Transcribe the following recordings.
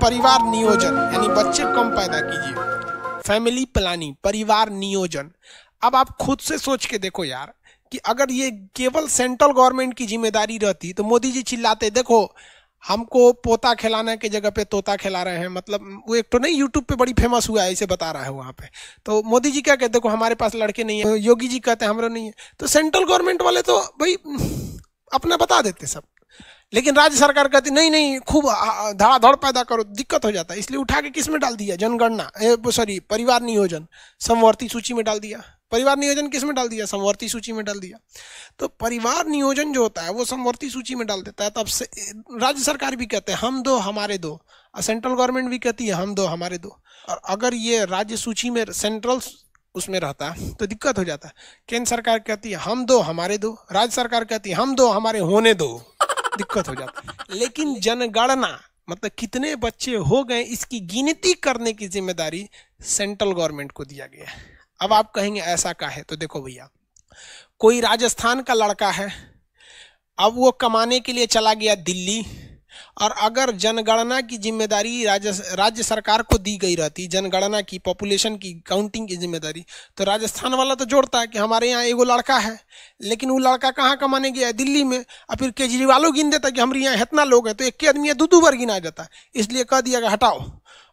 परिवार नियोजन यानी बच्चे कम पैदा कीजिए, फैमिली प्लानिंग, परिवार नियोजन। अब आप खुद से सोच के देखो यार कि अगर ये केवल सेंट्रल गवर्नमेंट की जिम्मेदारी रहती तो मोदी जी चिल्लाते देखो हमको पोता खिलाने की जगह पे तोता खिला रहे हैं। मतलब वो एक तो नहीं यूट्यूब पे बड़ी फेमस हुआ है, इसे बता रहा है वहाँ पे। तो मोदी जी क्या कहते देखो हमारे पास लड़के नहीं है, योगी जी कहते हैं हमारे नहीं है। तो सेंट्रल गवर्नमेंट वाले तो भाई अपना बता देते सब, लेकिन राज्य सरकार कहती नहीं नहीं खूब धड़ाधड़ पैदा करो, दिक्कत हो जाता है। इसलिए उठा के किस में डाल दिया, जनगणना सॉरी परिवार नियोजन समवर्ती सूची में डाल दिया। परिवार नियोजन किस में डाल दिया, समवर्ती सूची में डाल दिया। तो परिवार नियोजन जो होता है वो समवर्ती सूची में डाल देता है। तब से राज्य सरकार भी कहते हैं हम दो हमारे दो, और सेंट्रल गवर्नमेंट भी कहती है हम दो हमारे दो। और अगर ये राज्य सूची में सेंट्रल उसमें रहता है तो दिक्कत हो जाता है। केंद्र सरकार कहती है हम दो हमारे दो, राज्य सरकार कहती है हम दो हमारे होने दो, दिक्कत हो जाता है। लेकिन जनगणना मतलब कितने बच्चे हो गए इसकी गिनती करने की जिम्मेदारी सेंट्रल गवर्नमेंट को दिया गया है। अब आप कहेंगे ऐसा का है, तो देखो भैया कोई राजस्थान का लड़का है, अब वो कमाने के लिए चला गया दिल्ली, और अगर जनगणना की जिम्मेदारी राज्य सरकार को दी गई रहती, जनगणना की पॉपुलेशन की काउंटिंग की जिम्मेदारी, तो राजस्थान वाला तो जोड़ता है कि हमारे यहाँ एगो लड़का है, लेकिन वो लड़का कहाँ कमाने गया है, दिल्ली में। और फिर केजरीवालों गिन देता कि हमारे यहाँ इतना लोग हैं, तो एक के आदमी दो बार गिना जाता है। इसलिए कह दिया कि हटाओ,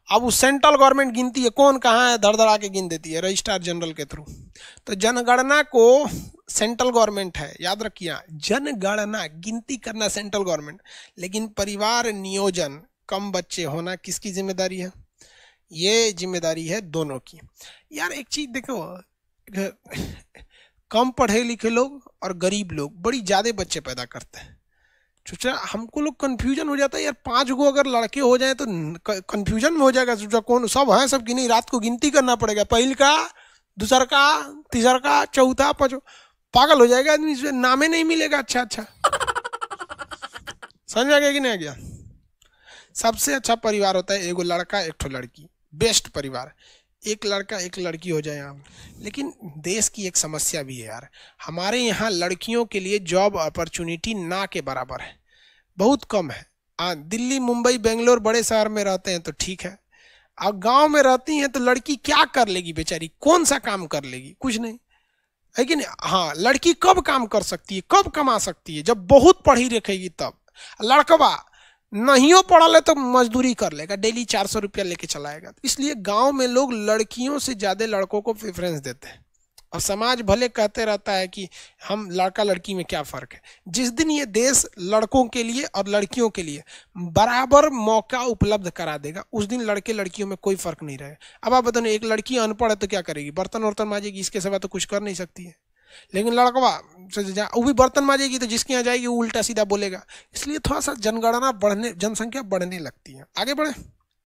अब वो सेंट्रल गवर्नमेंट गिनती है कौन कहाँ है, धड़धड़ा के गिन देती है रजिस्ट्रार जनरल के थ्रू। तो जनगणना को सेंट्रल गवर्नमेंट है, याद रखिए, जनगणना गिनती करना सेंट्रल गवर्नमेंट, लेकिन परिवार नियोजन कम बच्चे होना किसकी जिम्मेदारी है, ये जिम्मेदारी है दोनों की। यार एक चीज देखो, कम पढ़े लिखे लोग और गरीब लोग बड़ी ज्यादा बच्चे पैदा करते हैं। सोचा हमको लोग कंफ्यूजन हो जाता है यार, 5 गो अगर लड़के हो जाए तो कंफ्यूजन में हो जाएगा। सोचा कौन सब है, सब की नहीं, रात को गिनती करना पड़ेगा, पहल का दूसर का तीसर का चौथा पांचवा, पागल हो जाएगा आदमी, नामे नहीं मिलेगा। अच्छा समझ आ गया कि नहीं आ गया। सबसे अच्छा परिवार होता है एगो लड़का एक ठो लड़की, बेस्ट परिवार, एक लड़का एक लड़की हो जाए यहाँ। लेकिन देश की एक समस्या भी है यार, हमारे यहाँ लड़कियों के लिए जॉब अपॉर्चुनिटी ना के बराबर है, बहुत कम है। दिल्ली मुंबई बेंगलोर बड़े शहर में रहते हैं तो ठीक है, अब गांव में रहती हैं तो लड़की क्या कर लेगी बेचारी, कौन सा काम कर लेगी, कुछ नहीं है कि नहीं। हाँ लड़की कब काम कर सकती है, कब कमा सकती है, जब बहुत पढ़ी लिखेगी तब। लड़कवा नहीं पढ़ा तो मजदूरी कर लेगा, डेली 400 रुपया लेके चलाएगा। इसलिए गांव में लोग लड़कियों से ज्यादा लड़कों को प्रेफरेंस देते हैं, और समाज भले कहते रहता है कि हम लड़का लड़की में क्या फ़र्क है। जिस दिन ये देश लड़कों के लिए और लड़कियों के लिए बराबर मौका उपलब्ध करा देगा, उस दिन लड़के लड़कियों में कोई फ़र्क नहीं रहेगा। अब आप बताओ एक लड़की अनपढ़ है तो क्या करेगी, बर्तन वर्तन मांजेगी, इसके सिवा तो कुछ कर नहीं सकती है। लेकिन लड़कवा वो भी बर्तन मांजेगी तो जिसके यहाँ जाएगी वो उल्टा सीधा बोलेगा। इसलिए थोड़ा सा जनगणना बढ़ने, जनसंख्या बढ़ने लगती है। आगे बढ़े।